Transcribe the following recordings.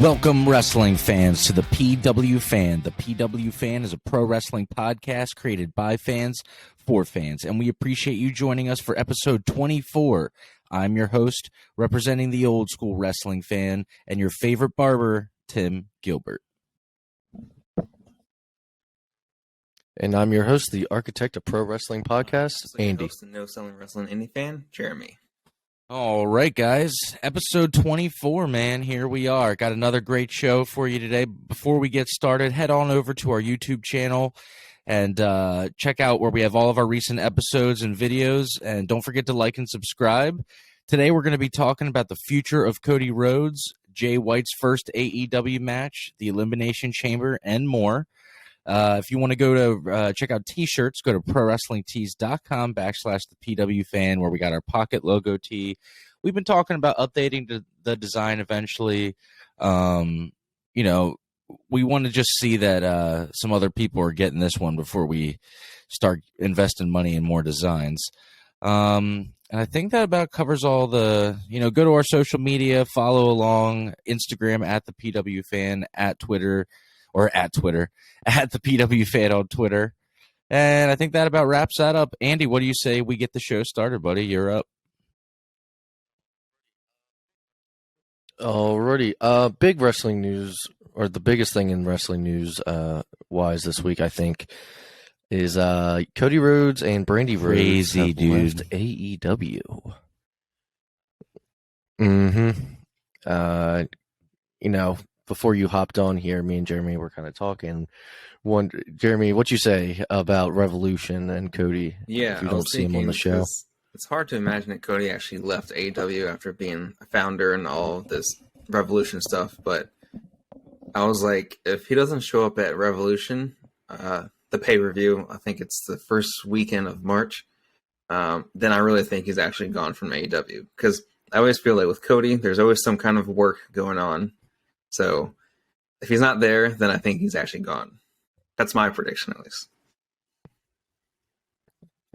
Welcome, wrestling fans, to the PW Fan. The PW Fan is a pro wrestling podcast created by fans for fans, and we appreciate you joining us for episode 24. I'm your host, representing the old school wrestling fan, and your favorite barber, Tim Gilbert. And I'm your host, the architect of pro wrestling podcast, Andy. Host and no selling wrestling indie fan, Jeremy. All right, guys. Episode 24, man. Here we are. Got another great show for you today. Before we get started, head on over to our YouTube channel and check out where we have all of our recent episodes and videos. And don't forget to like and subscribe. Today, we're going to be talking about the future of Cody Rhodes, Jay White's first AEW match, the Elimination Chamber, and more. If you want to go to check out t-shirts, go to prowrestlingtees.com/the PW Fan, where we got our pocket logo tee. We've been talking about updating the design eventually. We want to just see that some other people are getting this one before we start investing money in more designs. And I think that about covers all the, go to our social media, follow along, Instagram at the PW Fan, at the PW Fan on Twitter. And I think that about wraps that up. Andy, what do you say we get the show started, buddy? You're up. Alrighty. Big wrestling news, or the biggest thing in wrestling news wise this week, I think, is Cody Rhodes and Brandy Rhodes have left AEW. Before you hopped on here, me and Jeremy were kind of talking. Jeremy, what you say about Revolution and Cody? Yeah, if you don't see him on the show. It's hard to imagine that Cody actually left AEW after being a founder and all of this Revolution stuff. But I was like, if he doesn't show up at Revolution, the pay-per-view, I think it's the first weekend of March, then I really think he's actually gone from AEW. Because I always feel like with Cody, there's always some kind of work going on. So if he's not there, then I think he's actually gone. That's my prediction, at least.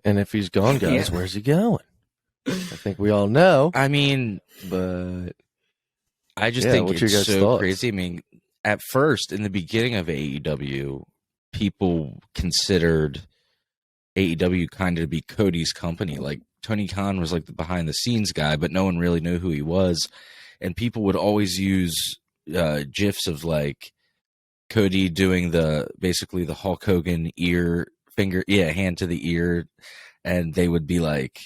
And if he's gone, guys, where's he going? I think we all know. I mean, but I just think it's so crazy. I mean, at first, in the beginning of AEW, people considered AEW kind of to be Cody's company. Like, Tony Khan was like the behind-the-scenes guy, but no one really knew who he was. And people would always use GIFs of like Cody doing basically the Hulk Hogan hand to the ear, and they would be like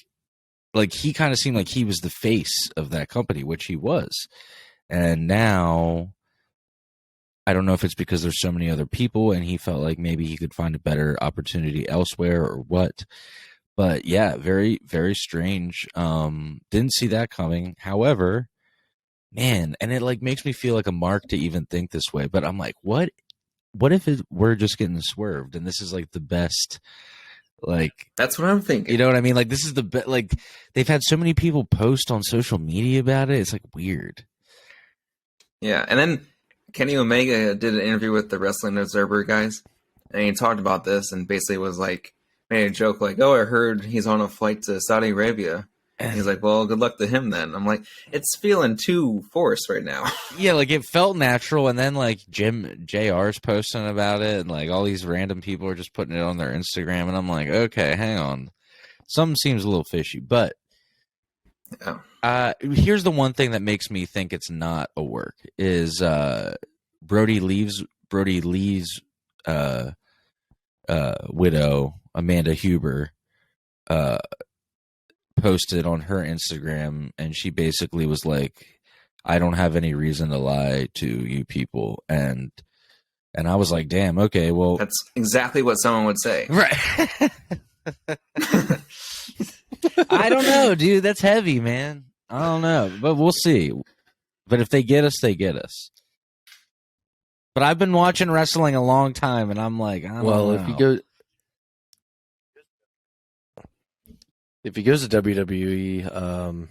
he kind of seemed like he was the face of that company, which he was. And now I don't know if it's because there's so many other people and he felt like maybe he could find a better opportunity elsewhere or what. But yeah, very, very strange. Didn't see that coming. However, man, and it like makes me feel like a mark to even think this way. But I'm like, what if we're just getting swerved and this is like the best? Like, that's what I'm thinking. You know what I mean? Like, this is the best. Like, they've had so many people post on social media about it. It's like weird. Yeah, and then Kenny Omega did an interview with the Wrestling Observer guys, and he talked about this and basically was like, made a joke like, "Oh, I heard he's on a flight to Saudi Arabia." And he's like, well, good luck to him then. I'm like, it's feeling too forced right now. Yeah, like it felt natural, and then like JR's posting about it, and like all these random people are just putting it on their Instagram, and I'm like, okay, hang on. Something seems a little fishy, but here's the one thing that makes me think it's not a work is Brody Lee's widow, Amanda Huber, posted on her Instagram, and she basically was like, I don't have any reason to lie to you people. And I was like, damn, okay, well, that's exactly what someone would say. Right. I don't know, dude. That's heavy, man. I don't know, but we'll see. But if they get us, they get us. But I've been watching wrestling a long time, and I'm like, I don't know. If he goes to WWE,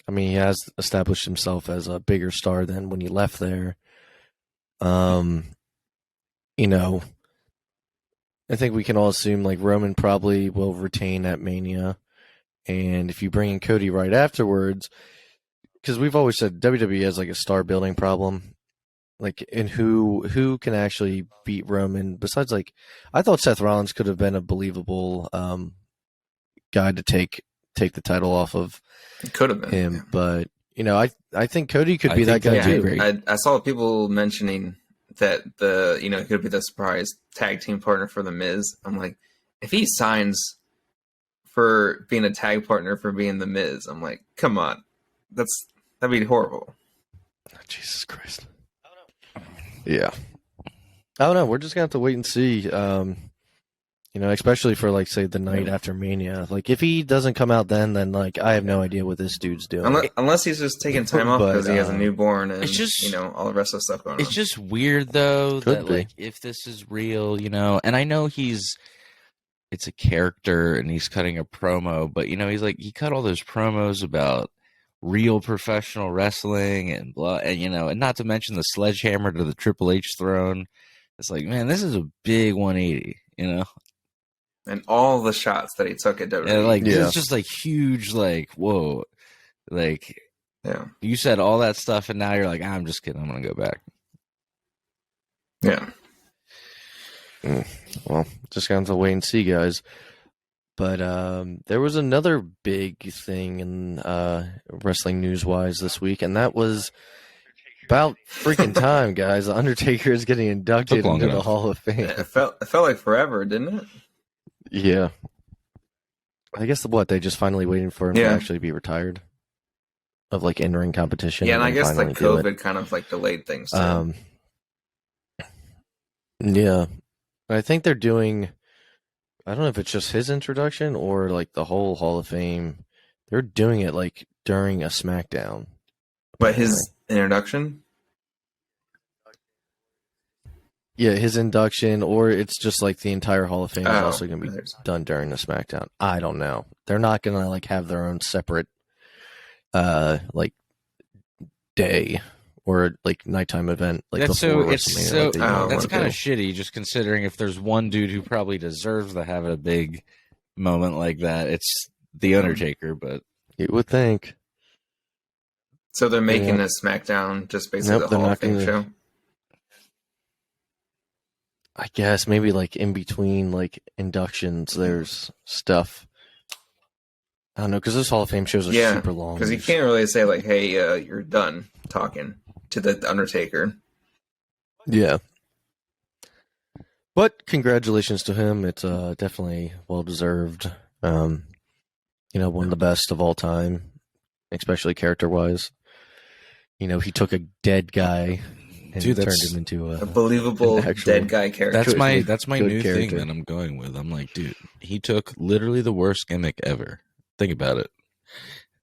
I mean, he has established himself as a bigger star than when he left there. I think we can all assume like Roman probably will retain at Mania. And if you bring in Cody right afterwards, because we've always said WWE has like a star building problem. Like, and who can actually beat Roman besides, like, I thought Seth Rollins could have been a believable guy to take the title off of could have been him, yeah. But I think Cody could be that guy too. I saw people mentioning that it could be the surprise tag team partner for the Miz. I'm like, if he signs for being a tag partner for being the Miz, I'm like, come on, that'd be horrible. Oh, Jesus Christ. Yeah. I don't know. We're just gonna have to wait and see. Especially for, like, say, the night after Mania. Like, if he doesn't come out then, like, I have no idea what this dude's doing. Unless he's just taking time off because he has a newborn and, it's just, all the rest of the stuff going on. It's just weird, though, that, like, if this is real, and I know it's a character and he's cutting a promo, but, he's like, he cut all those promos about real professional wrestling and blah, and and not to mention the sledgehammer to the Triple H throne. It's like, man, this is a big 180, and all the shots that he took at WWE. And, like, it's just like huge, like, whoa, like, yeah, you said all that stuff and now you're like, I'm just kidding, I'm gonna go back. Yeah. Well, just gonna have to wait and see, guys. But there was another big thing in wrestling news-wise this week, and that was about freaking time, guys. The Undertaker is getting inducted into the Hall of Fame. It felt like forever, didn't it? Yeah. I guess they just finally waiting for him to actually be retired of, like, in-ring competition. Yeah, and I guess like COVID kind of like delayed things too. Yeah. I think they're doing, I don't know if it's just his introduction or, like, the whole Hall of Fame. They're doing it, like, during a Smackdown. But his introduction? Yeah, his induction, or it's just, like, the entire Hall of Fame is also going to be done during the Smackdown. I don't know. They're not going to, like, have their own separate, like, day or, like, nighttime event. Like, that's before that's kind of shitty, just considering if there's one dude who probably deserves to have a big moment like that, it's the Undertaker. But you would think. So they're making a SmackDown just basically the Hall of Fame show? I guess maybe, like, in between, like, inductions, there's stuff. I don't know, because those Hall of Fame shows are super long. Because you can't really say, like, hey, you're done talking to the Undertaker. Yeah. But congratulations to him. It's definitely well-deserved. One of the best of all time, especially character-wise. He took a dead guy and turned him into a believable dead guy character. That's my new thing that I'm going with. I'm like, dude, he took literally the worst gimmick ever. Think about it.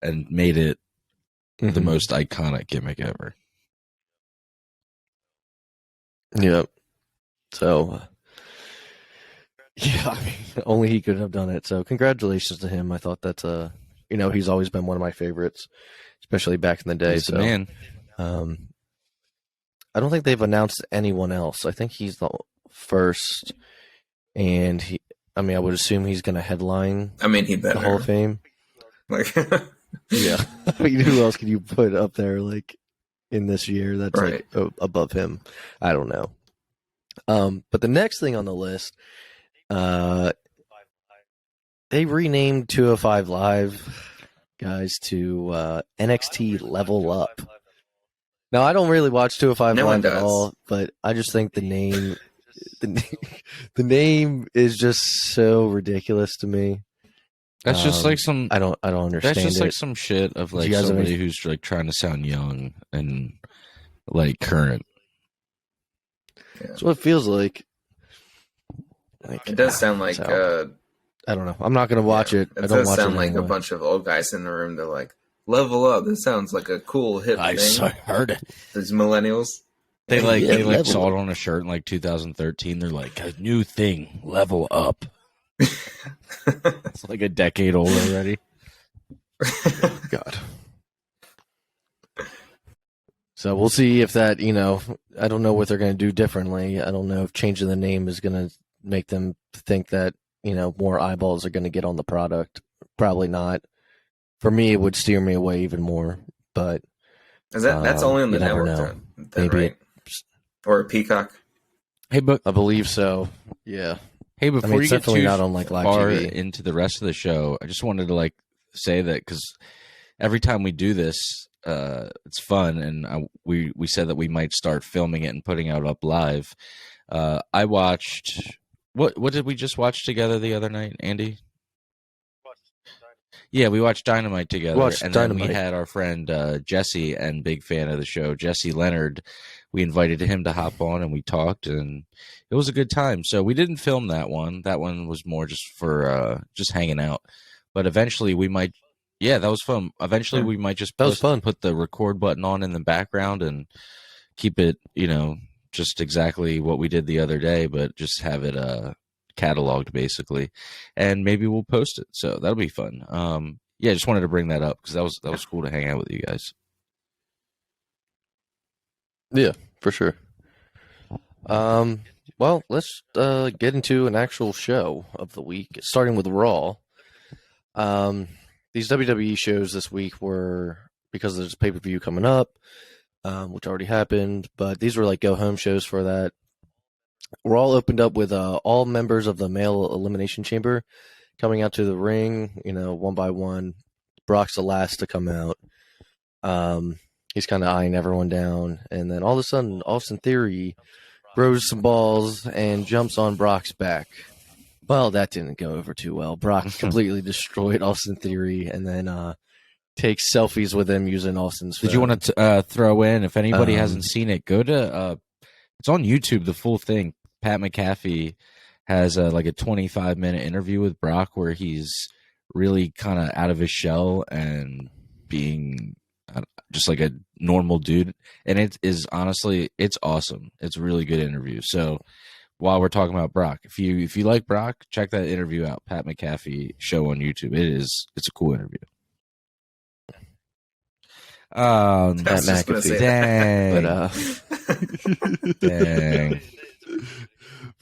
And made it the most iconic gimmick ever. Yep. So, I mean, only he could have done it. So, congratulations to him. I thought that's he's always been one of my favorites, especially back in the day. He's the man. I don't think they've announced anyone else. I think he's the first, and I would assume he's going to headline. He better. The Hall of Fame. Like, yeah. Who else can you put up there, like, in this year that's like above him? I don't know. But the next thing on the list, they renamed 205 Live, guys, to NXT Level Up. Now, I don't really watch 205 Live at all, but I just think the name, the name is just so ridiculous to me. That's just like some. I don't understand. That's just like some shit of, like, somebody who's, like, trying to sound young and, like, current. That's what it feels like. It does sound like. I don't know. I'm not gonna watch it. It does sound like a bunch of old guys in the room. They're like, "Level up." This sounds like a cool hip thing. I heard it. These millennials. They saw it on a shirt in, like, 2013. They're like, a new thing, level up. It's like a decade old already. God. So we'll see if that, I don't know what they're going to do differently. I don't know if changing the name is going to make them think that, more eyeballs are going to get on the product. Probably not. For me, it would steer me away even more. But is that's only on the network? Maybe right? or Peacock. Hey, but I believe so. Yeah. Hey, before you get too not on like live far TV. into the rest of the show, I just wanted to like say that because every time we do this, it's fun, and we said that we might start filming it and putting it up live. I watched what did we just watch together the other night, Andy? Yeah, we watched Dynamite together, then we had our friend Jesse, and big fan of the show, Jesse Leonard. We invited him to hop on, and we talked, and it was a good time. So we didn't film that one. That one was more just for just hanging out. But eventually we might. Yeah, that was fun. Eventually we might just put the record button on in the background and keep it, just exactly what we did the other day, but just have it cataloged basically, and maybe we'll post it. So that'll be fun. Yeah, just wanted to bring that up because that was cool to hang out with you guys. Yeah, for sure. Well, let's get into an actual show of the week, starting with Raw. These WWE shows this week were, because there's a pay-per-view coming up, which already happened, but these were like go-home shows for that. Raw opened up with all members of the male Elimination Chamber coming out to the ring, one by one. Brock's the last to come out. He's kind of eyeing everyone down, and then all of a sudden, Austin Theory throws some balls and jumps on Brock's back. Well, that didn't go over too well. Brock completely destroyed Austin Theory, and then takes selfies with him using Austin's phone. Did you want to throw in, if anybody hasn't seen it, go to it's on YouTube, the full thing. Pat McAfee has like a 25-minute interview with Brock where he's really kind of out of his shell and being just like a normal dude, and it is honestly, it's awesome. It's a really good interview. So while we're talking about Brock, if you like Brock, check that interview out. Pat McAfee show on YouTube. It's a cool interview. Pat McAfee. Dang. Dang.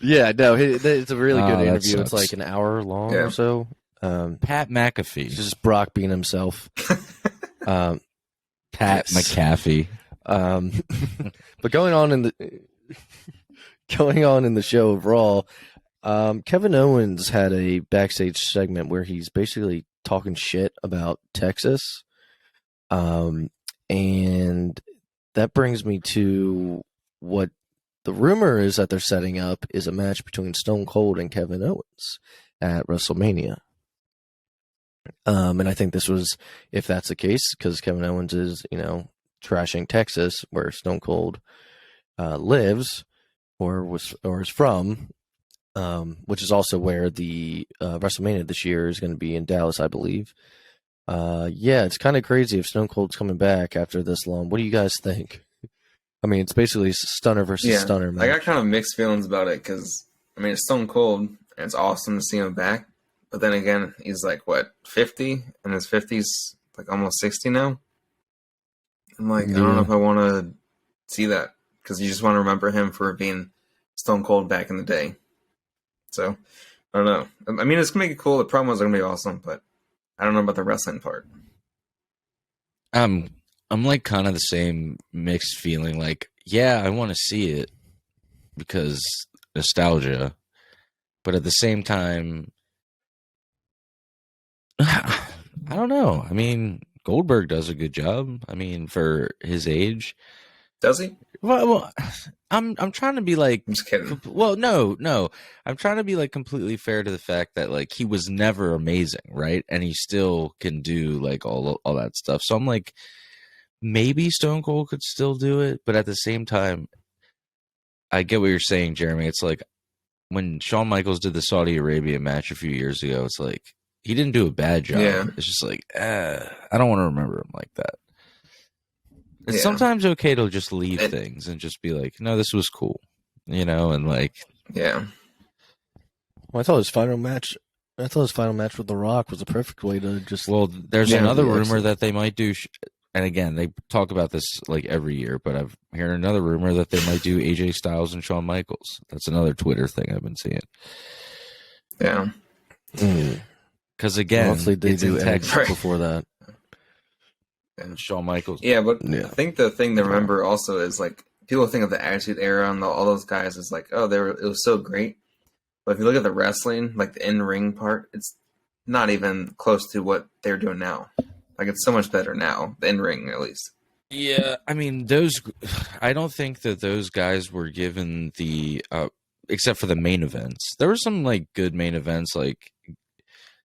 Yeah, no, it's a really good interview. It's like an hour long or so. Pat McAfee. It's just Brock being himself. Pat McAfee. But going on in the show of Raw, Kevin Owens had a backstage segment where he's basically talking shit about Texas. And that brings me to what the rumor is that they're setting up is a match between Stone Cold and Kevin Owens at WrestleMania. And I think this was, if that's the case, because Kevin Owens is, trashing Texas, where Stone Cold lives or is from, which is also where the WrestleMania this year is going to be in Dallas, I believe. Yeah, it's kind of crazy if Stone Cold's coming back after this long. What do you guys think? I mean, it's basically Stunner versus Stunner, man. I got kind of mixed feelings about it because, it's Stone Cold, and it's awesome to see him back. But then again, he's like, 50? And his 50s, like almost 60 now? I'm like, I don't know if I want to see that because you just want to remember him for being Stone Cold back in the day. So, I don't know. I mean, it's going to make it cool. The promos are going to be awesome, but I don't know about the wrestling part. I'm like kind of the same mixed feeling. Like, yeah, I want to see it because nostalgia, but at the same time, I don't know. I mean, Goldberg does a good job. I mean, for his age, does he? Well, I'm trying to be like, I'm just kidding. Well, no, I'm trying to be like completely fair to the fact that like he was never amazing, right? And he still can do like all that stuff. So I'm like, maybe Stone Cold could still do it, but at the same time, I get what you're saying, Jeremy. It's like when Shawn Michaels did the Saudi Arabia match a few years ago. It's like he didn't do a bad job. Yeah. It's just like I don't want to remember him like that. It's sometimes okay to just leave things and just be like, no, this was cool, and like, yeah. Well, I thought his final match with The Rock was a perfect way to just. Well, there's another rumor that they might do, and again, they talk about this like every year, but I've heard another rumor that they might do AJ Styles and Shawn Michaels. That's another Twitter thing I've been seeing. Yeah. Because again, hopefully they do X before that. And Shawn Michaels. Yeah, but I think the thing to remember also is like people think of the Attitude Era and all those guys as like, oh, it was so great. But if you look at the wrestling, like the in-ring part, it's not even close to what they're doing now. Like, it's so much better now, the in-ring at least. Yeah, I mean, I don't think that those guys were given the, except for the main events. There were some, like, good main events, like,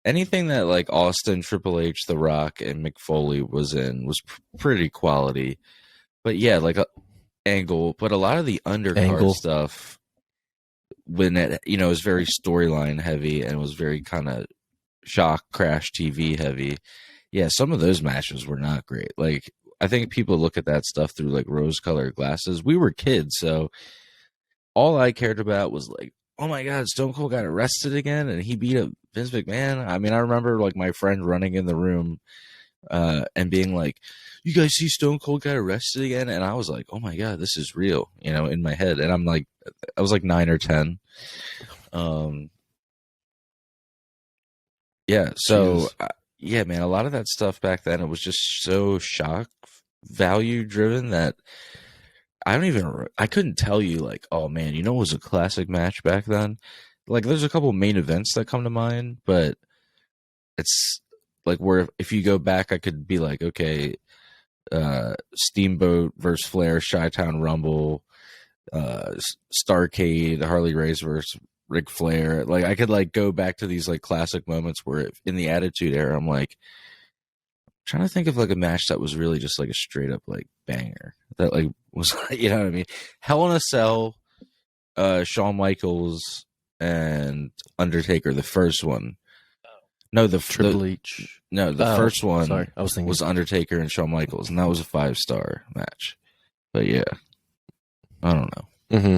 anything that, like, Austin, Triple H, The Rock, and Mick Foley was in was pretty quality. But, yeah, like, Angle, but a lot of the undercard stuff, when it, was very storyline heavy and was very kind of shock, crash TV heavy. Yeah, some of those matches were not great. Like, I think people look at that stuff through like rose-colored glasses. We were kids, so all I cared about was like, oh my God, Stone Cold got arrested again and he beat up Vince McMahon. I mean, I remember like my friend running in the room and being like, you guys see Stone Cold got arrested again? And I was like, oh my God, this is real, in my head. And I'm like, I was like 9 or 10. Yeah, so yeah, man, a lot of that stuff back then, it was just so shock value driven that I couldn't tell you like, oh man, it was a classic match back then. Like, there's a couple main events that come to mind, but it's like where if you go back, I could be like, okay, Steamboat versus Flair, Chi-Town Rumble, Starrcade, Harley Race versus Ric Flair. Like, I could like go back to these like classic moments where in the Attitude Era, I'm like trying to think of like a match that was really just like a straight up like banger that like was what I mean? Hell in a Cell, Shawn Michaels and Undertaker, the first one. No, the Triple H. No, the first one. Sorry, I was thinking was Undertaker and Shawn Michaels, and that was a 5-star match. But yeah, I don't know. Mm-hmm.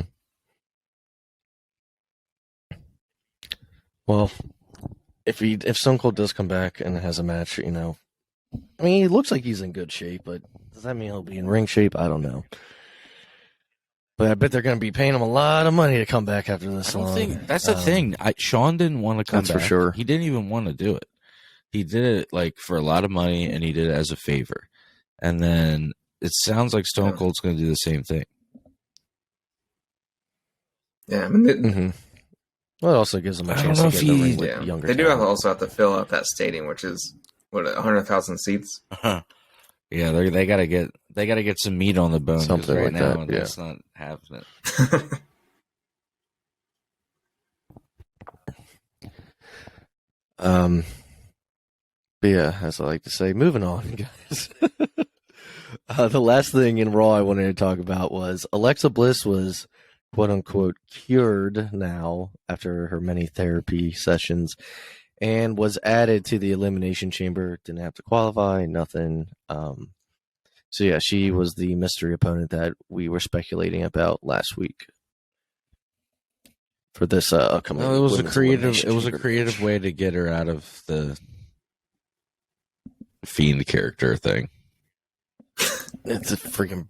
Well, if Stone Cold does come back and has a match, I mean, he looks like he's in good shape, but does that mean he'll be in ring shape? I don't know. But I bet they're going to be paying him a lot of money to come back after this long. That's the thing. Shawn didn't want to come back. That's for sure. He didn't even want to do it. He did it like for a lot of money, and he did it as a favor. And then it sounds like Stone Cold's going to do the same thing. Yeah, I mean, mm-hmm. Well, it also gives them a chance to get in the ring with younger. They do also have to fill out that stadium, which is 100,000 seats. Yeah, they gotta get some meat on the bone. Something right like now, that. Yeah. It's not happening. But yeah, as I like to say, moving on, guys. The last thing in Raw I wanted to talk about was Alexa Bliss was quote unquote cured now after her many therapy sessions, and was added to the Elimination Chamber. Didn't have to qualify, nothing. So yeah, she was the mystery opponent that we were speculating about last week for this upcoming. No, it was a creative way to get her out of the Fiend character thing. It's a freaking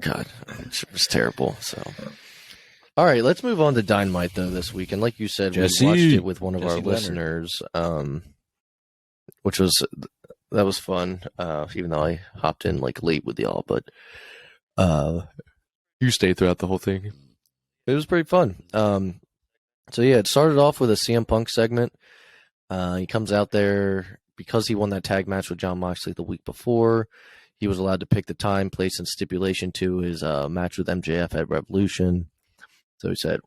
God, it was terrible. So. All right, let's move on to Dynamite, though, this week. And like you said, Jesse, we watched it with one of our Leonard. listeners, that was fun, even though I hopped in like late with y'all. But you stayed throughout the whole thing. It was pretty fun. So, yeah, it started off with a CM Punk segment. He comes out there because he won that tag match with Jon Moxley the week before. He was allowed to pick the time, place, and stipulation to his match with MJF at Revolution. So he said,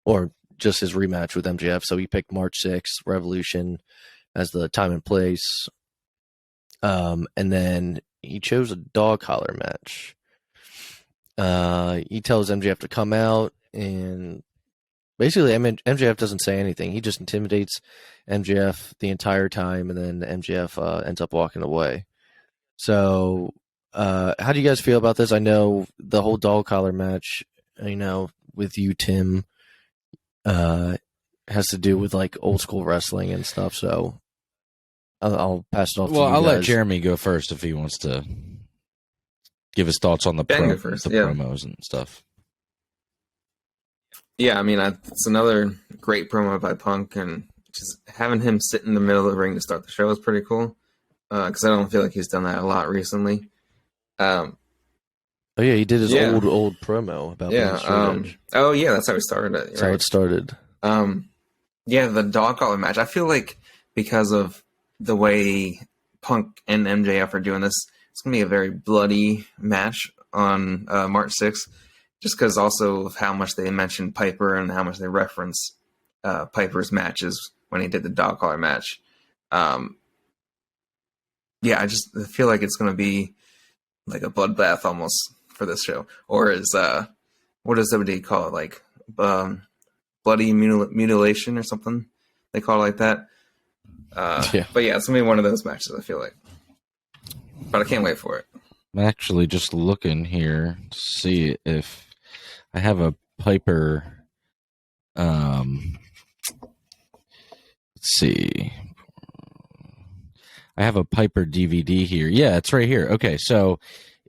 or just his rematch with MJF. So he picked March 6th, Revolution, as the time and place. And then he chose a dog collar match. He tells MJF to come out, and basically MJF doesn't say anything. He just intimidates MJF the entire time, and then MJF ends up walking away. So how do you guys feel about this? I know the whole dog collar match, with you, Tim, has to do with like old school wrestling and stuff. So I'll pass it off to you guys. I'll let Jeremy go first if he wants to give his thoughts on the promos and stuff. Yeah, I mean, it's another great promo by Punk, and just having him sit in the middle of the ring to start the show was pretty cool, because I don't feel like he's done that a lot recently. Oh yeah, he did his old promo about being straight edge. Oh yeah, that's how he started it. That's how it started. Yeah, the dog collar match. I feel like because of the way Punk and MJF are doing this, it's gonna be a very bloody match on March 6th. Just because also of how much they mentioned Piper and how much they reference Piper's matches when he did the dog collar match. Yeah, I just feel like it's gonna be like a bloodbath almost for this show, or is what does WWE call it, like bloody mutilation or something? They call it like that. But yeah, it's gonna be one of those matches, I feel like. But I can't wait for it. I'm actually just looking here to see if I have a Piper. Let's see. I have a Piper DVD here. Yeah, it's right here. Okay, so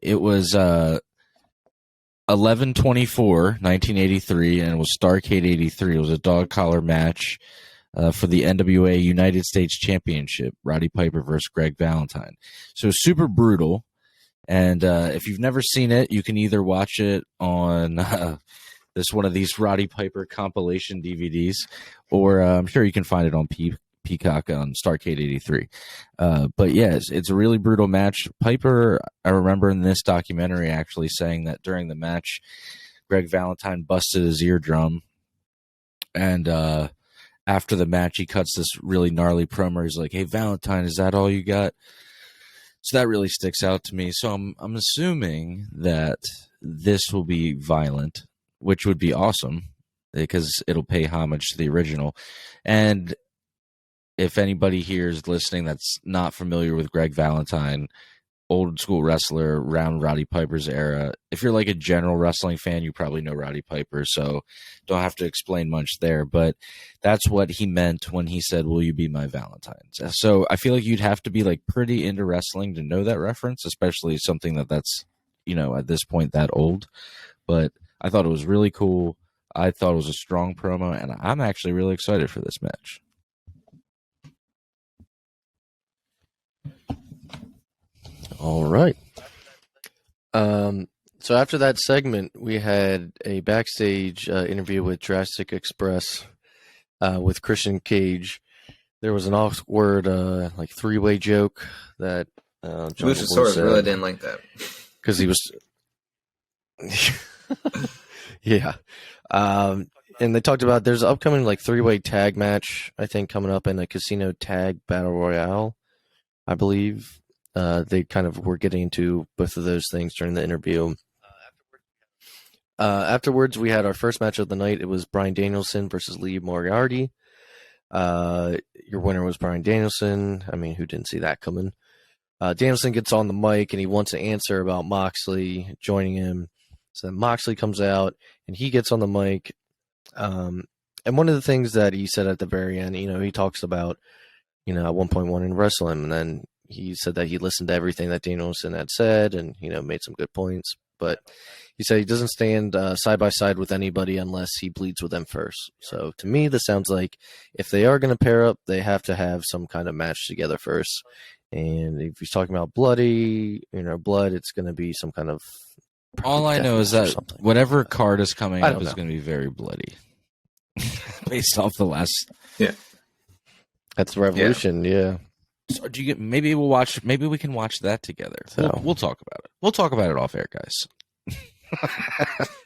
it was 11/24/1983, and it was Starrcade 83. It was a dog collar match for the NWA United States Championship. Roddy Piper versus Greg Valentine. So super brutal. And if you've never seen it, you can either watch it on this one of these Roddy Piper compilation DVDs, or I'm sure you can find it on Peacock on Starrcade 83. But yes, it's a really brutal match. Piper, I remember in this documentary actually saying that during the match, Greg Valentine busted his eardrum. And after the match, he cuts this really gnarly promo. He's like, "Hey, Valentine, is that all you got?" So that really sticks out to me. So I'm assuming that this will be violent, which would be awesome because it'll pay homage to the original. And if anybody here is listening that's not familiar with Greg Valentine, old school wrestler around Roddy Piper's era, if you're like a general wrestling fan, you probably know Roddy Piper, so don't have to explain much there. But that's what he meant when he said, "Will you be my Valentine?" So I feel like you'd have to be like pretty into wrestling to know that reference, especially something that's, you know, at this point that old. But I thought it was really cool. I thought it was a strong promo, and I'm actually really excited for this match. All right. So after that segment, we had a backstage interview with Jurassic Express with Christian Cage. There was an awkward like three-way joke that Luchasaurus really didn't like that because he was yeah. And they talked about there's an upcoming like three-way tag match, I think, coming up in a casino tag battle royale, I believe. They kind of were getting into both of those things during the interview. Afterwards, we had our first match of the night. It was Bryan Danielson versus Lee Moriarty. Your winner was Bryan Danielson. I mean, who didn't see that coming? Danielson gets on the mic and he wants to answer about Moxley joining him. So then Moxley comes out and he gets on the mic. And one of the things that he said at the very end, you know, he talks about, you know, at one point wanting to wrestle him, and then he said that he listened to everything that Danielson had said and, you know, made some good points. But he said he doesn't stand side by side with anybody unless he bleeds with them first. So to me, this sounds like if they are going to pair up, they have to have some kind of match together first. And if he's talking about bloody, you know, blood, it's going to be some kind of. All I know is that whatever card is coming up is going to be very bloody. Based off the last. Yeah. That's Revolution, yeah. So do you get? Maybe we'll watch. Maybe we can watch that together. So, we'll talk about it. We'll talk about it off air, guys.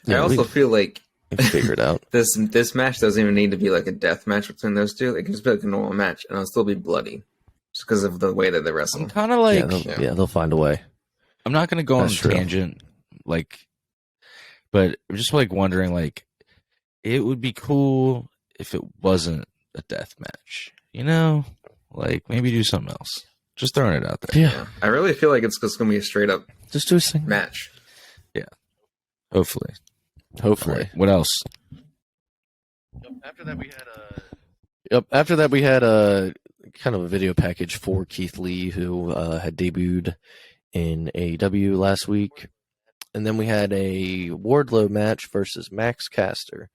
I also feel like figure it out. This match doesn't even need to be like a death match between those two. It can just be like a normal match, and it'll still be bloody, just because of the way that they wrestle. I'm kind of like, they'll find a way. I'm not going to go on a tangent, like, but I'm just like wondering, like, it would be cool if it wasn't a death match, you know. Like, maybe do something else. Just throwing it out there. Yeah. I really feel like it's just going to be a straight up just do a match. Yeah. Hopefully. Right. What else? After that, we had a kind of a video package for Keith Lee, who had debuted in AEW last week. And then we had a Wardlow match versus Max Caster.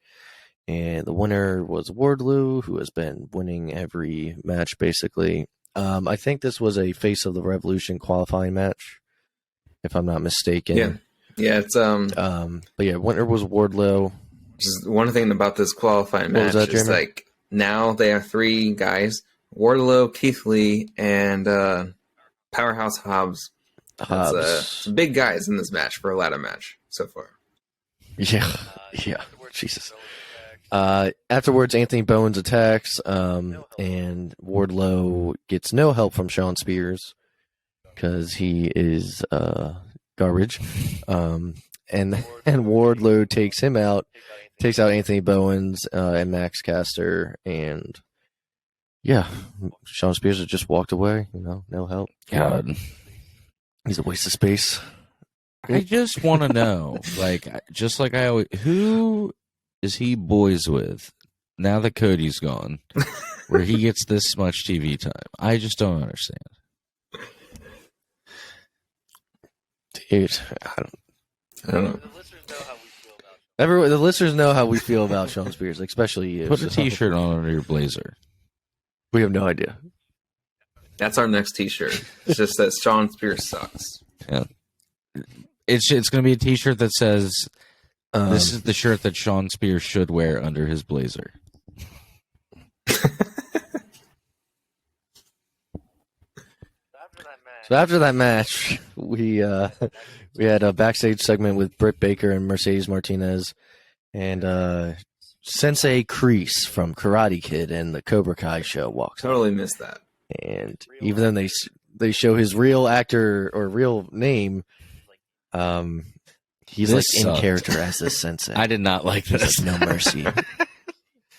And the winner was Wardlow, who has been winning every match, basically. I think this was a Face of the Revolution qualifying match, if I'm not mistaken. Yeah, Yeah, it's But yeah, winner was Wardlow. Just one thing about this qualifying match is like now they have 3 guys: Wardlow, Keith Lee, and Powerhouse Hobbs. Some big guys in this match for a ladder match so far. Yeah. Jesus. Afterwards, Anthony Bowens attacks, and Wardlow gets no help from Shawn Spears because he is garbage. And Wardlow takes him out, takes out Anthony Bowens and Max Caster, and yeah, Shawn Spears has just walked away. No help. God, he's a waste of space. I just want to know, who is he boys with now that Cody's gone, where he gets this much TV time? I just don't understand. Dude, I don't know. The listeners know how we feel about Shawn Spears, especially you. Put a T-shirt on under your blazer. We have no idea. That's our next T-shirt. It just says Shawn Spears sucks. Yeah, it's going to be a T-shirt that says, "This is the shirt that Shawn Spears should wear under his blazer." So after that match, we had a backstage segment with Britt Baker and Mercedes Martinez, and Sensei Kreese from Karate Kid and the Cobra Kai show walks. Totally missed that. And even though they show his real actor or real name, he's this like in character as this Sensei. I did not like this. No mercy.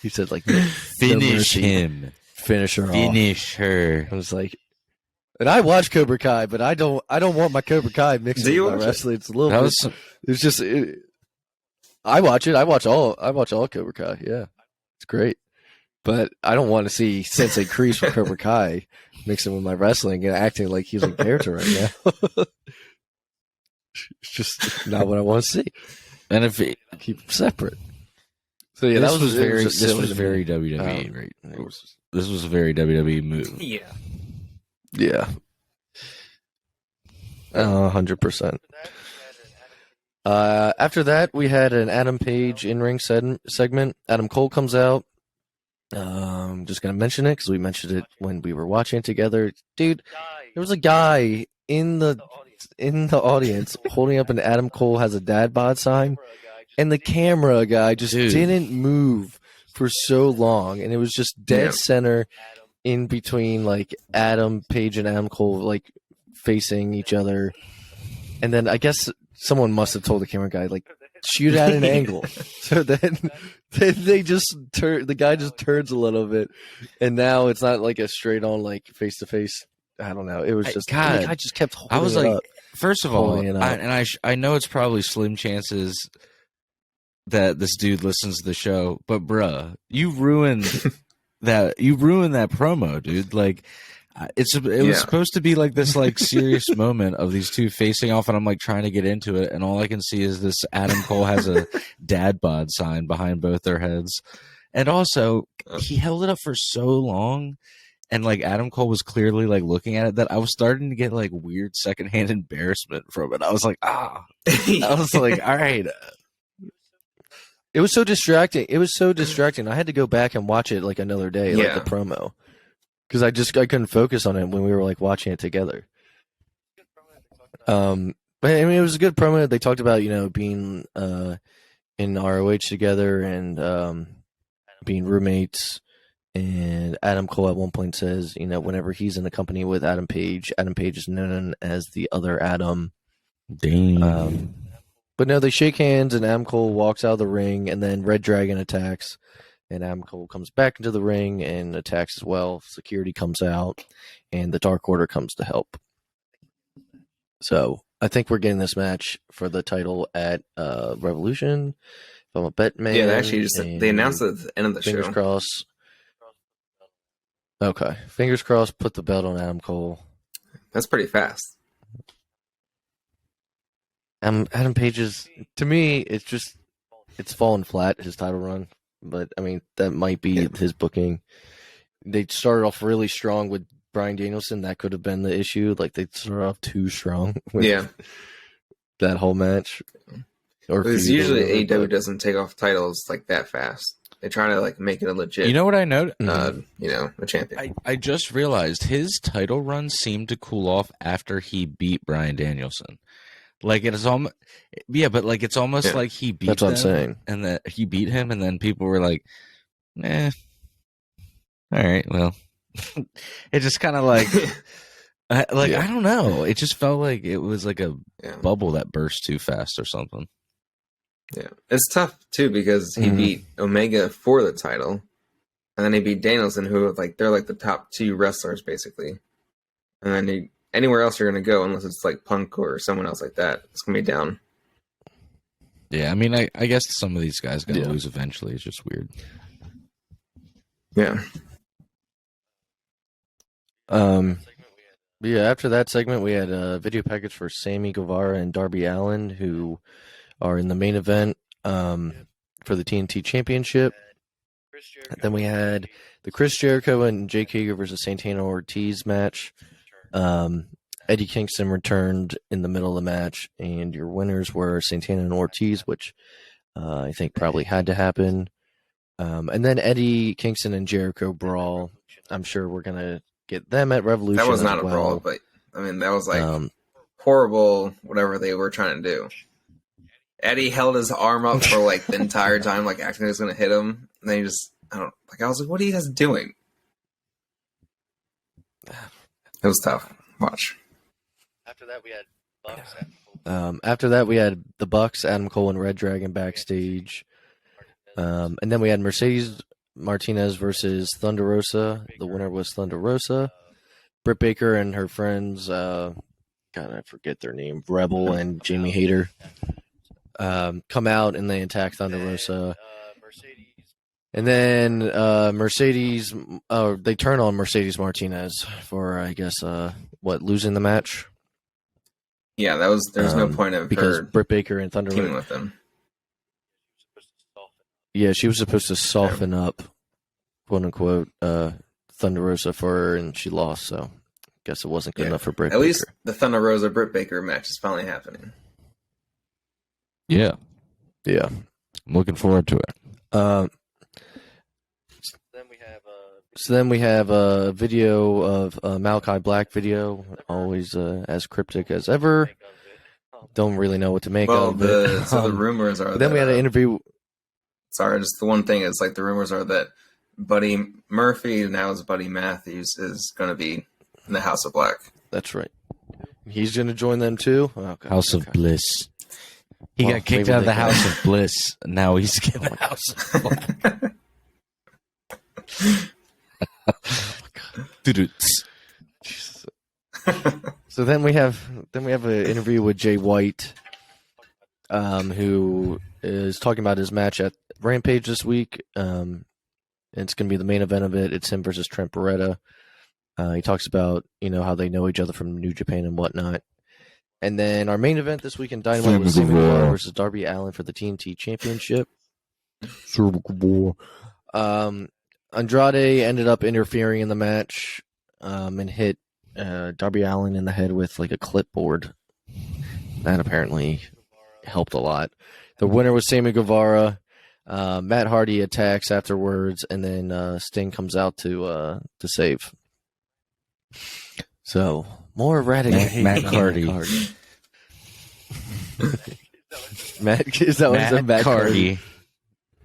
He said like finish him, finish her, finish her. I was like. And I watch Cobra Kai, but I don't want my Cobra Kai mixed with my wrestling. It's a little bit. It's just. I watch it. I watch all Cobra Kai. Yeah, it's great. But I don't want to see Sensei Kreese from Cobra Kai mixing with my wrestling and acting like he's a character right now. It's just not what I want to see. And if it, keep them separate. So yeah, this was very WWE, right? This was a very WWE move. Yeah. Yeah. 100%. After that, we had an Adam Page in-ring segment. Adam Cole comes out. I'm just going to mention it because we mentioned it when we were watching it together. Dude, there was a guy in the audience holding up an Adam Cole has a dad bod sign, and the camera guy just didn't move for so long, and it was just dead center in between like Adam Page and Adam Cole like facing each other. And then I guess someone must have told the camera guy like shoot at an angle. So then they just the guy just turns a little bit, and now it's not like a straight on like face to face. I don't know. It was just God. I just kept holding I was it like up, first of all, I know it's probably slim chances that this dude listens to the show, but bruh, you ruined that promo, dude. Like it was supposed to be like this like serious moment of these two facing off, and I'm like trying to get into it, and all I can see is this Adam Cole has a dad bod sign behind both their heads. And also he held it up for so long, and like Adam Cole was clearly like looking at it, that I was starting to get like weird secondhand embarrassment from it. I was like, I was like, all right. It was so distracting. I had to go back and watch it like another day, like the promo, because I couldn't focus on it when we were like watching it together. But I mean, it was a good promo. They talked about being in ROH together and being roommates. And Adam Cole at one point says, whenever he's in the company with Adam Page is known as the other Adam. Dang. But no, they shake hands, and Adam Cole walks out of the ring, and then Red Dragon attacks, and Adam Cole comes back into the ring and attacks as well. Security comes out, and the Dark Order comes to help. So I think we're getting this match for the title at Revolution. If I'm a bet man. Yeah, they announced it at the end of the show. Fingers crossed. Okay, fingers crossed. Put the belt on Adam Cole. That's pretty fast. Adam Page's, to me, it's fallen flat, his title run. But, I mean, that might be his booking. They started off really strong with Bryan Danielson. That could have been the issue. Like, they started off too strong with that whole match. Or usually AEW doesn't take off titles like that fast. They try to like make it a legit. You know what I noticed? A champion. I just realized his title run seemed to cool off after he beat Bryan Danielson. Like it's almost, but like it's almost like he beat. That's what I'm saying. And that he beat him, and then people were like, "Eh, all right, well." It just kind of like, I don't know. It just felt like it was like a bubble that burst too fast or something. Yeah, it's tough too because he beat Omega for the title, and then he beat Danielson, who like they're like the top 2 wrestlers basically, and then anywhere else you're gonna go unless it's like Punk or someone else like that, it's gonna be down. Yeah, I mean, I guess some of these guys gotta lose eventually. It's just weird. Yeah. After that segment, we had a video package for Sammy Guevara and Darby Allin, who are in the main event for the TNT Championship. Then we had the Chris Jericho and Jake Hager versus Santana Ortiz match. Eddie Kingston returned in the middle of the match, and your winners were Santana and Ortiz, which I think probably had to happen. And then Eddie Kingston and Jericho brawl. I'm sure we're going to get them at Revolution. That was not a brawl, but I mean, that was like horrible, whatever they were trying to do. Eddie held his arm up for like the entire time, like acting like he was going to hit him. And then he just, I was like, what are you guys doing? It was tough. Watch. After that, we had the Bucks, Adam Cole, and Red Dragon backstage. And then we had Mercedes Martinez versus Thunder Rosa. The winner was Thunder Rosa. Britt Baker and her friends, God, I forget their name, Rebel and Jamie Hayter, come out and they attack Thunder Rosa. And then Mercedes, they turn on Mercedes Martinez for, I guess, losing the match? Yeah, there was no point of because her Britt Baker and Thunder teaming with them. Yeah, she was supposed to soften up, quote unquote, Thunder Rosa for her, and she lost. So, I guess it wasn't good enough for Britt Baker. At least the Thunder Rosa Britt Baker match is finally happening. Yeah, I'm looking forward to it. So then we have a video of Malachi Black video, always as cryptic as ever. Don't really know what to make of it. So the rumors are. Then we had an interview. Sorry, just the one thing is like the rumors are that Buddy Murphy, now is Buddy Matthews, is going to be in the House of Black. That's right. He's going to join them too. Okay, House of Bliss. He got kicked out of the House of Bliss. Now he's in the House of Black. So then we have an interview with Jay White, who is talking about his match at Rampage this week. It's going to be the main event of it. It's him versus Trent Beretta. He talks about how they know each other from New Japan and whatnot. And then our main event this week in Dynamite was Sammy Guevara versus Darby Allin for the TNT Championship. Andrade ended up interfering in the match and hit Darby Allin in the head with like a clipboard. That apparently helped a lot. The winner was Sammy Guevara. Matt Hardy attacks afterwards, and then Sting comes out to save. So more erratic. Matt Hardy. Matt is that what Matt Hardy?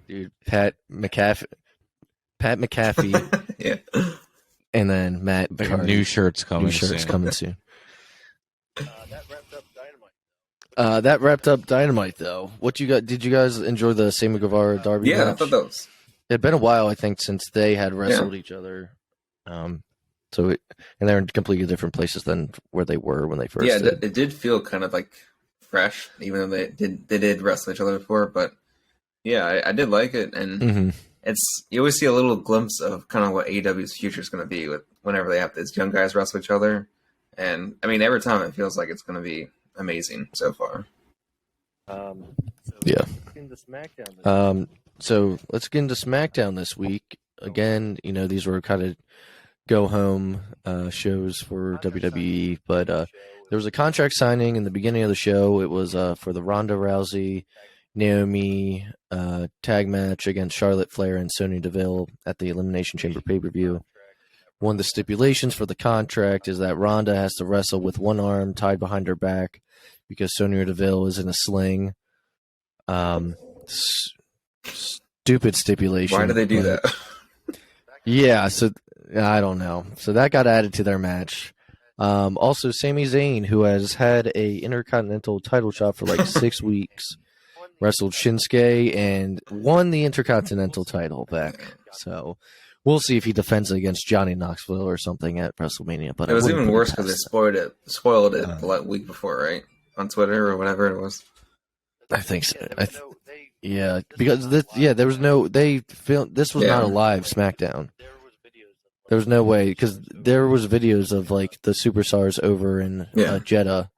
Dude, Pat McAfee. Yeah. And then Matt Hardy. New shirts coming soon. That wrapped up Dynamite, though. What you got? Did you guys enjoy the Sammy Guevara Darby match? I thought those. It had been a while, I think, since they had wrestled each other. And they're in completely different places than where they were when they first. Yeah, it did feel kind of like fresh, even though they did wrestle each other before. But yeah, I did like it, and you always see a little glimpse of kind of what AEW's future is going to be with whenever they have these young guys wrestle each other. And I mean, every time it feels like it's going to be amazing so far. So let's get into SmackDown this week. Again, these were kind of go home shows for WWE, but there was a contract signing in the beginning of the show. It was for the Ronda Rousey Naomi tag match against Charlotte Flair and Sonya Deville at the Elimination Chamber pay-per-view. One of the stipulations for the contract is that Ronda has to wrestle with one arm tied behind her back because Sonya Deville is in a sling. Stupid stipulation. Why do they do that? Yeah, so I don't know. So that got added to their match. Also, Sami Zayn, who has had a Intercontinental title shot for like 6 weeks, wrestled Shinsuke and won the Intercontinental title back. So we'll see if he defends it against Johnny Knoxville or something at WrestleMania. But it was even worse because they spoiled it the week before, right? On Twitter or whatever it was. I think so. Yeah, because there was no. They filmed. This was not a live SmackDown. There was no way because there was videos of like the superstars over in Jeddah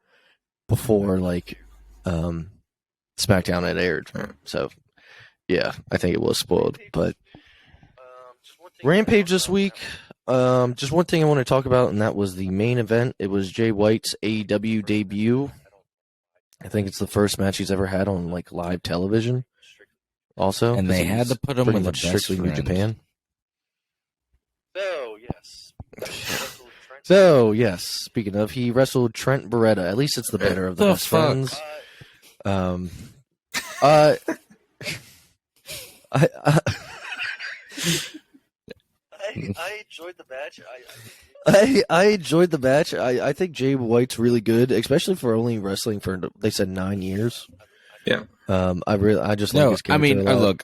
before like SmackDown had aired. So yeah, I think it was spoiled. But Rampage this week. Just one thing I want to talk about, and that was the main event. It was Jay White's AEW debut. I think it's the first match he's ever had on like live television. Also, and they had to put him with a strictly New Japan. So yes, speaking of, he wrestled Trent Beretta. At least it's the better of the best friends. I enjoyed the match. I enjoyed the match. I think Jay White's really good, especially for only wrestling for, they said, 9 years. Yeah. I just like his character. I mean, look,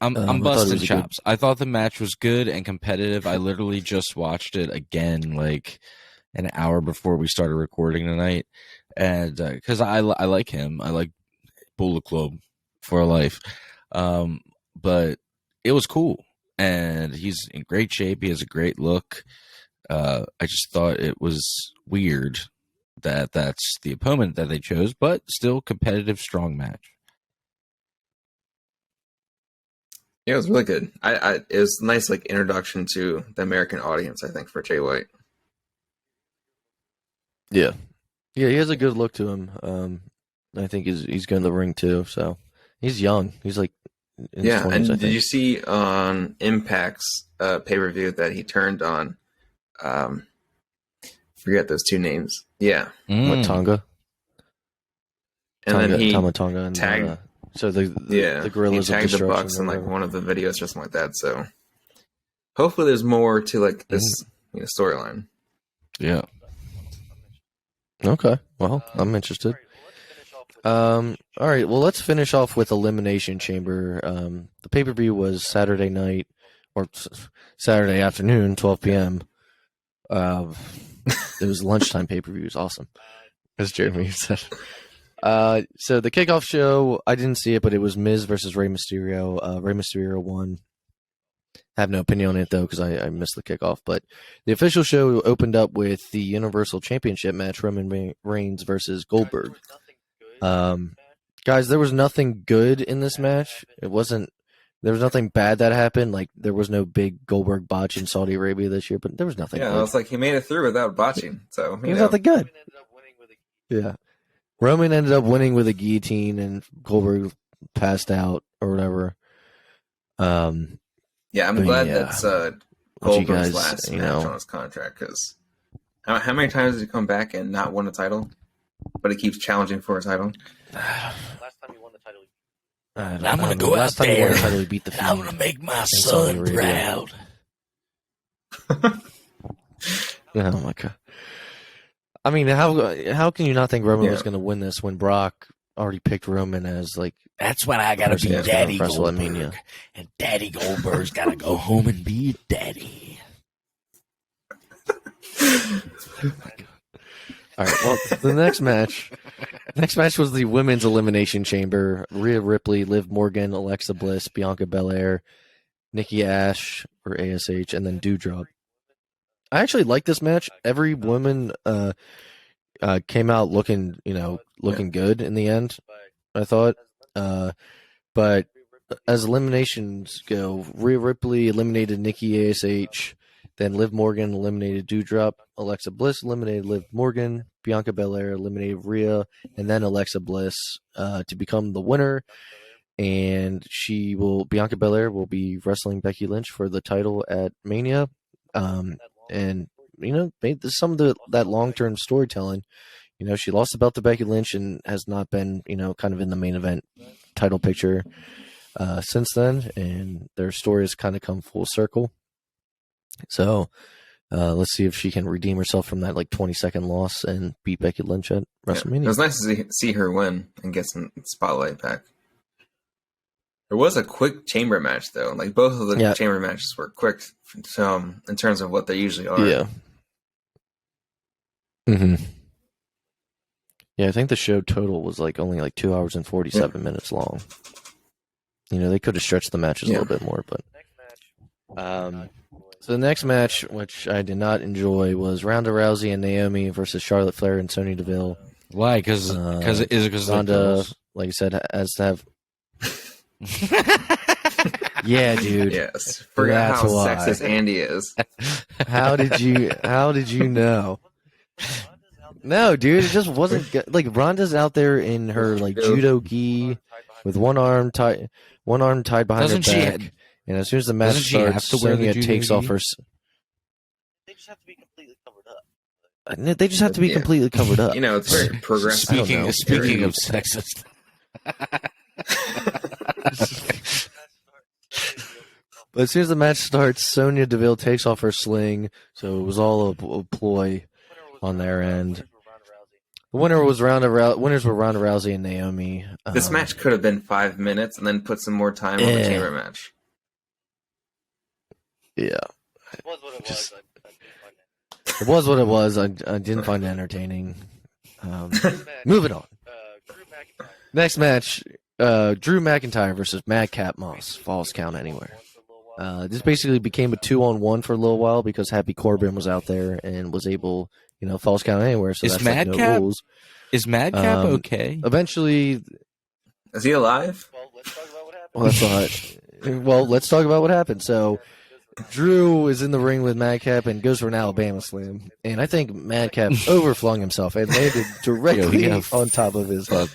I'm busting chops. I thought the match was good and competitive. I literally just watched it again, like an hour before we started recording tonight, and because I like him, I like Bullet Club for life. But it was cool, and he's in great shape. He has a great look. I just thought it was weird that that's the opponent that they chose, but still competitive, strong match. Yeah, it was really good. It was a nice like introduction to the American audience, I think, for Jay White. Yeah, he has a good look to him. I think he's going to the ring too. So he's young. He's like in his 20s, and did you see on Impact's pay-per-view that he turned on? Forget those two names. Yeah, what, Tonga? And then he Tonga and tagged. So the Gorillas he tagged of the Bucks in like one of the videos or something like that. So hopefully there's more to like this storyline. Yeah. Okay. Well, I'm interested. All right. Well, let's finish off with Elimination Chamber. The pay-per-view was Saturday night or Saturday afternoon, 12 p.m. It was lunchtime pay-per-view. It was awesome, as Jeremy said. So the kickoff show, I didn't see it, but it was Miz versus Rey Mysterio. Rey Mysterio won. I have no opinion on it, though, because I missed the kickoff. But the official show opened up with the Universal Championship match, Roman Reigns versus Goldberg. Guys, there was nothing good in this match. There was nothing bad that happened. Like, there was no big Goldberg botch in Saudi Arabia this year, but there was nothing good. I was like, he made it through without botching. So, he was nothing good. Yeah. Roman ended up winning with a guillotine, and Goldberg passed out or whatever. I'm glad that's Goldberg's last match on his contract, because how many times did he come back and not win a title, but he keeps challenging for a title? Last time he won the title, I'm going to go out there. He beat the I'm going to make my son proud. Oh my God. I mean, how can you not think Roman was going to win this when Brock already picked Roman as like? That's when I got to be Daddy Goldberg, and Daddy Goldberg's got to go home and be a daddy. All right. Well, the next match was the Women's Elimination Chamber. Rhea Ripley, Liv Morgan, Alexa Bliss, Bianca Belair, Nikki Ash or ASH, and then Doudrop. I actually like this match. Every woman came out looking good in the end, I thought. But as eliminations go, Rhea Ripley eliminated Nikki ASH. Then Liv Morgan eliminated Doudrop. Alexa Bliss eliminated Liv Morgan. Bianca Belair eliminated Rhea. And then Alexa Bliss to become the winner. And Bianca Belair will be wrestling Becky Lynch for the title at Mania. And, some of that long-term storytelling. She lost the belt to Becky Lynch and has not been, kind of in the main event title picture since then. And their story has kind of come full circle. So let's see if she can redeem herself from that 20-second loss and beat Becky Lynch at WrestleMania. It was nice to see her win and get some spotlight back. There was a quick chamber match though. Both of the chamber matches were quick in terms of what they usually are. Yeah. Mm-hmm. Yeah, I think the show total was only 2 hours and 47 minutes long. They could have stretched the matches a little bit more, but so the next match, which I did not enjoy, was Ronda Rousey and Naomi versus Charlotte Flair and Sonya Deville. Why? Because Ronda, like I said, has to have. Yeah, dude. Yes. Forgot how sexist Andy is. How did you know? No, dude, it just wasn't good. Ronda's out there in her judo gi with one arm tied behind her back. And as soon as the match starts, Sonya takes off her. They just have to be completely covered up. They just have to be completely covered up. It's very progressive. Speaking of sexist. But as soon as the match starts, Sonya Deville takes off her sling, so it was all a ploy on their end. The winners were Ronda Rousey and Naomi. This match could have been 5 minutes and then put some more time on the chamber match. Yeah. It was what it was. It was what it was. I didn't find it entertaining. Moving on. Next match, Drew McIntyre versus Madcap Moss. Falls count anywhere. This basically became a 2-on-1 for a little while because Happy Corbin was out there and was able, falls count anywhere. So that's no rules. Is Madcap okay? Eventually, is he alive? Well, let's talk about what happened. Well, let's talk about what happened. So, Drew is in the ring with Madcap and goes for an Alabama slam, and I think Madcap overflung himself and landed directly on top of his head.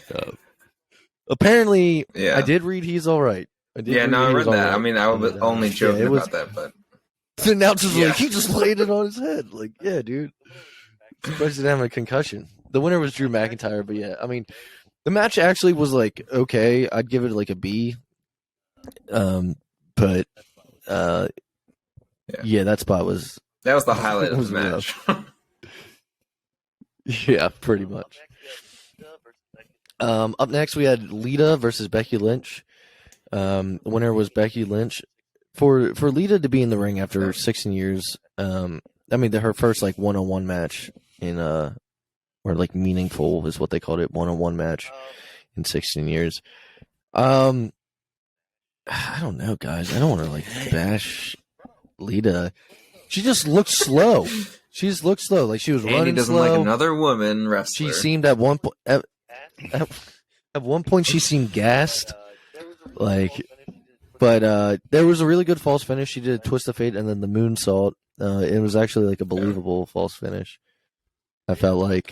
Apparently, I did read he's all right. I read that. Right. I mean, I was only joking about that, but the announcer's he just laid it on his head. Yeah, dude. Surprised he didn't have a concussion. The winner was Drew McIntyre, but yeah, I mean, the match actually was okay. I'd give it a B. But that spot was the highlight of the match. Yeah, pretty much. Up next, we had Lita versus Becky Lynch. The winner was Becky Lynch. For Lita to be in the ring after 16 years, her first one-on-one match in or meaningful is what they called it, one-on-one match in 16 years. I don't know, guys. I don't want to bash Lita. She just looked slow. She just looked slow. She was running doesn't slow. Like another woman wrestler. She seemed at one point. At one point, she seemed gassed. But there was a really good false finish. She did a twist of fate and then the moonsault. It was actually a believable false finish. I felt but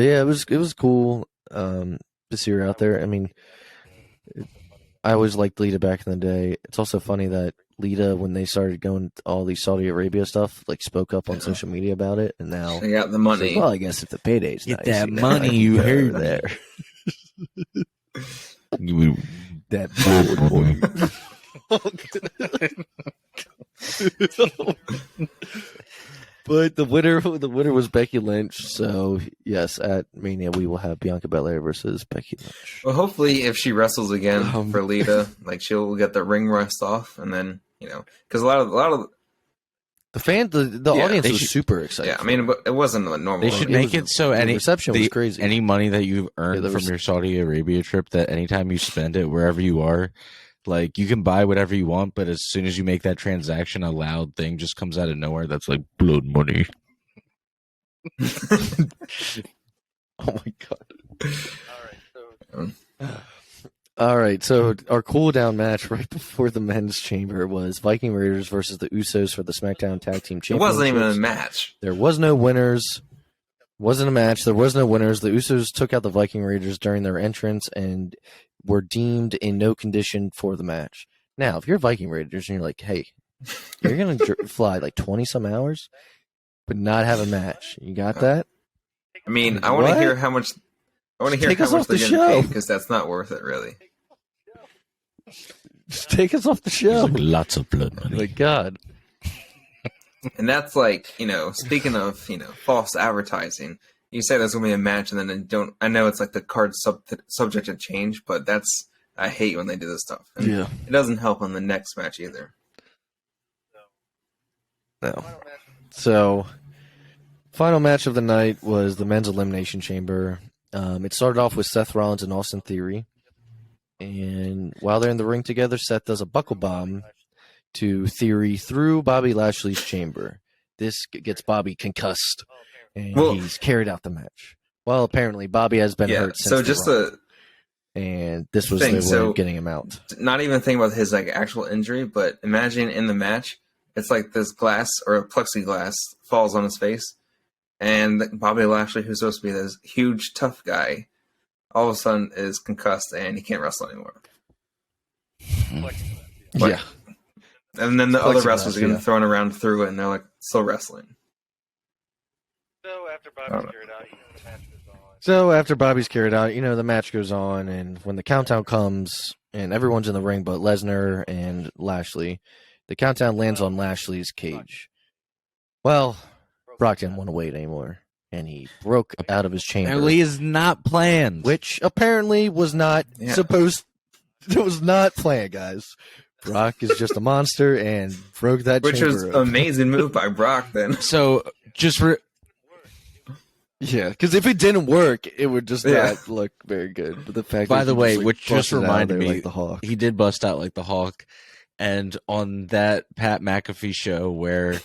yeah, it was cool to see her out there. I mean, I always liked Lita back in the day. It's also funny that Lita, when they started going all these Saudi Arabia stuff, spoke up on social media about it, and now they got the money. Well, I guess if the payday's get nice, that money you heard there. That boy. But the winner was Becky Lynch. So yes, at Mania we will have Bianca Belair versus Becky Lynch. Well, hopefully, if she wrestles again for Lita, she'll get the ring rust off, and then because a lot of the audience was super excited. Yeah, I mean, it wasn't a normal. They should make it so the reception was crazy. Any money that you've earned from your Saudi Arabia trip, that anytime you spend it wherever you are, you can buy whatever you want, but as soon as you make that transaction, a loud thing just comes out of nowhere that's blood money. Oh my god! All right, All right, so our cool down match right before the men's chamber was Viking Raiders versus the Usos for the Smackdown Tag Team Championships. It wasn't even a match. There was no winners. Wasn't a match. There was no winners. The Usos took out the Viking Raiders during their entrance and were deemed in no condition for the match. Now, if you're Viking Raiders and you're like, hey, you're going to fly like 20-some hours but not have a match. You got that? I mean, I want to hear how much... I want to hear how much they're getting paid, because that's not worth it, really. Just take us off the show. Like lots of blood money. My God. And that's like, speaking of, false advertising, you say there's going to be a match and then I know it's like the card subject to change, but I hate when they do this stuff. And it doesn't help on the next match either. No. So, final match of the night was the men's Elimination Chamber. It started off with Seth Rollins and Austin Theory. And while they're in the ring together, Seth does a buckle bomb to Theory through Bobby Lashley's chamber. This gets Bobby concussed, and he's carried out the match. Well, apparently Bobby has been hurt since and this was the way of getting him out. Not even thinking about his actual injury, but imagine in the match, it's like this glass or plexiglass falls on his face, and Bobby Lashley, who's supposed to be this huge tough guy, all of a sudden is concussed and he can't wrestle anymore. Yeah. And then the other wrestlers are getting thrown around through it, and they're still wrestling. So after Bobby's carried out, the match goes on. So after Bobby's carried out, the match goes on, and when the countdown comes, and everyone's in the ring but Lesnar and Lashley, the countdown lands on Lashley's cage. Well, Brock didn't want to wait anymore, and he broke out of his chamber. Apparently is not planned. Which apparently was not supposed. It was not planned, guys. Brock is just a monster and broke that chamber. Which was an amazing move by Brock then. So, just yeah, because if it didn't work, it would just not look very good. But the fact by that the way, just, which just reminded me, like the Hawk. He did bust out like the Hawk. And on that Pat McAfee show where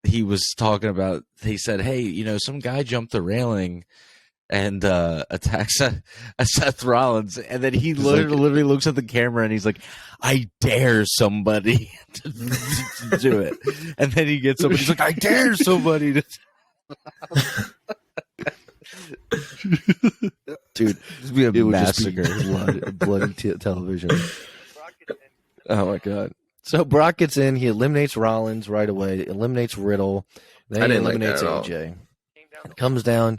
he was talking about, he said, hey, some guy jumped the railing and attacks Seth Rollins, and then he literally looks at the camera and he's like, I dare somebody to do it. And then he gets somebody, he's like, I dare somebody to Dude, it would massacre. Just be bloody television. Oh my God. So Brock gets in, he eliminates Rollins right away, eliminates Riddle, then he eliminates AJ. It comes down.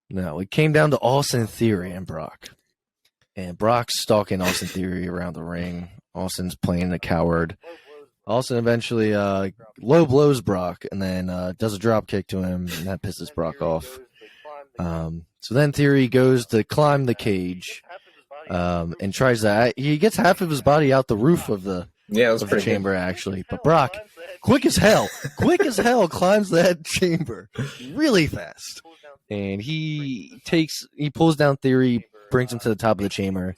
No, it came down to Austin Theory and Brock. And Brock's stalking Austin Theory around the ring. Austin's playing the coward. Austin eventually low blows Brock and then does a drop kick to him, and that pisses Brock off. So then Theory goes to climb the cage and tries that. He gets half of his body out the roof of the chamber, actually. But Brock, quick as hell, climbs that chamber really fast. And he pulls down Theory, brings him to the top of the chamber,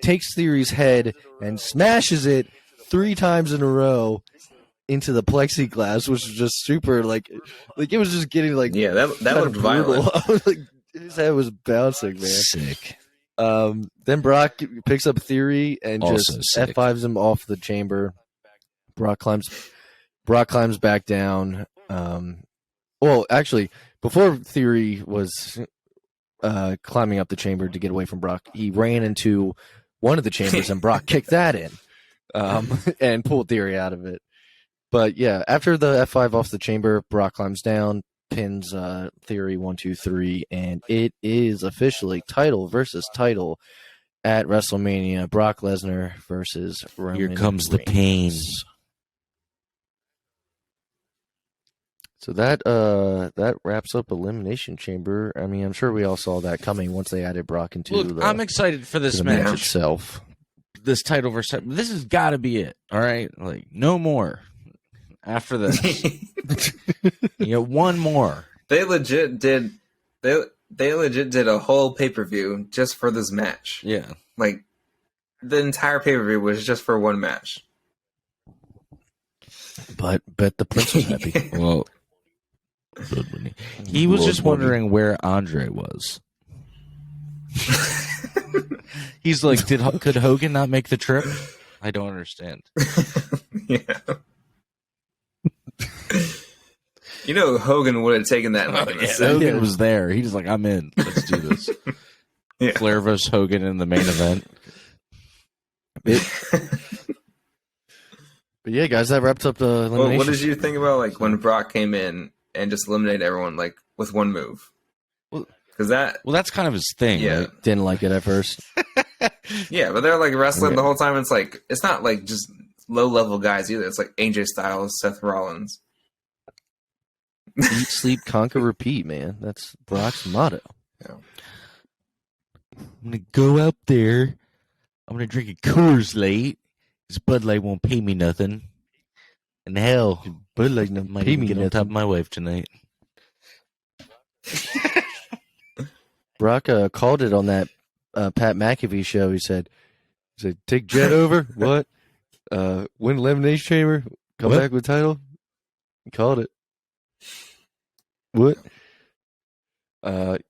takes Theory's head and smashes it 3 times in a row into the plexiglass, which was just super like it was just getting that looked violent. I was like, his head was bouncing, man. Sick. Then Brock picks up Theory and Also just sick. F5s him off the chamber. Brock climbs back down. Well, actually, before Theory was climbing up the chamber to get away from Brock, he ran into one of the chambers and Brock kicked that in and pulled Theory out of it. But yeah, after the F5 off the chamber, Brock climbs down, pins Theory 1, 2, 3, and it is officially title versus title at WrestleMania. Brock Lesnar versus Roman Here comes Reigns. the pain. So that wraps up Elimination Chamber. I mean, I'm sure we all saw that coming once they added Brock into I'm excited for this match match itself. This title versus this has got to be it. All right, no more after this. One more. They legit did a whole pay-per-view just for this match. Yeah, the entire pay-per-view was just for one match. But bet the Prince was happy. Well, he was just wondering where Andre was. He's like, could Hogan not make the trip? I don't understand. Yeah. You know, Hogan would have taken that. Hogan was there. He was like, I'm in. Let's do this. Yeah. Flair vs. Hogan in the main event. But yeah, guys, that wraps up the elimination. Well, what did you think about like when Brock came in and just eliminated everyone like with one move? Because that's kind of his thing. Yeah, right? Didn't like it at first. Yeah, but they're like wrestling the whole time. It's like it's not like just low level guys either. It's like AJ Styles, Seth Rollins. Eat, sleep, conquer, repeat, man. That's Brock's motto. Yeah. I'm gonna go up there. I'm gonna drink a Coors Light. This Bud Light won't pay me nothing. And hell, Bud Light might even get on top of my wife tonight. Brock called it on that Pat McAfee show. He said, take Jet over. What? Win Elimination Chamber. Come back with title. He called it. What?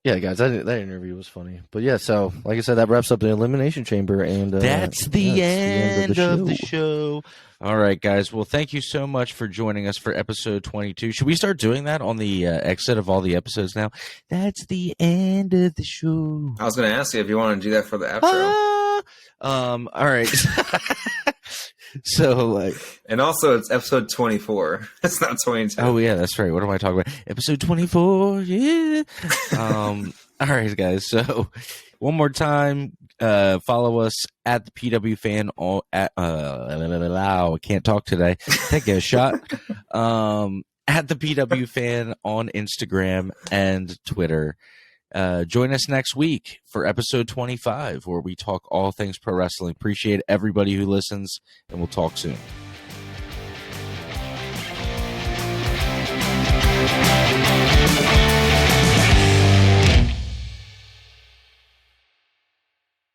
Yeah, guys, that interview was funny. But yeah, so like I said, that wraps up the Elimination Chamber, and that's the end of the show. All right, guys. Well, thank you so much for joining us for episode 22. Should we start doing that on the exit of all the episodes now? That's the end of the show. I was going to ask you if you want to do that for the outro. All right. So, like, and also it's episode 24. It's not 22. Oh yeah, that's right. What am I talking about? Episode 24. Yeah. All right, guys. So, one more time, follow us at the PW Fan. I can't talk today. Take a shot. At the PW Fan on Instagram and Twitter. Join us next week for episode 25, where we talk all things pro wrestling. Appreciate everybody who listens, and we'll talk soon.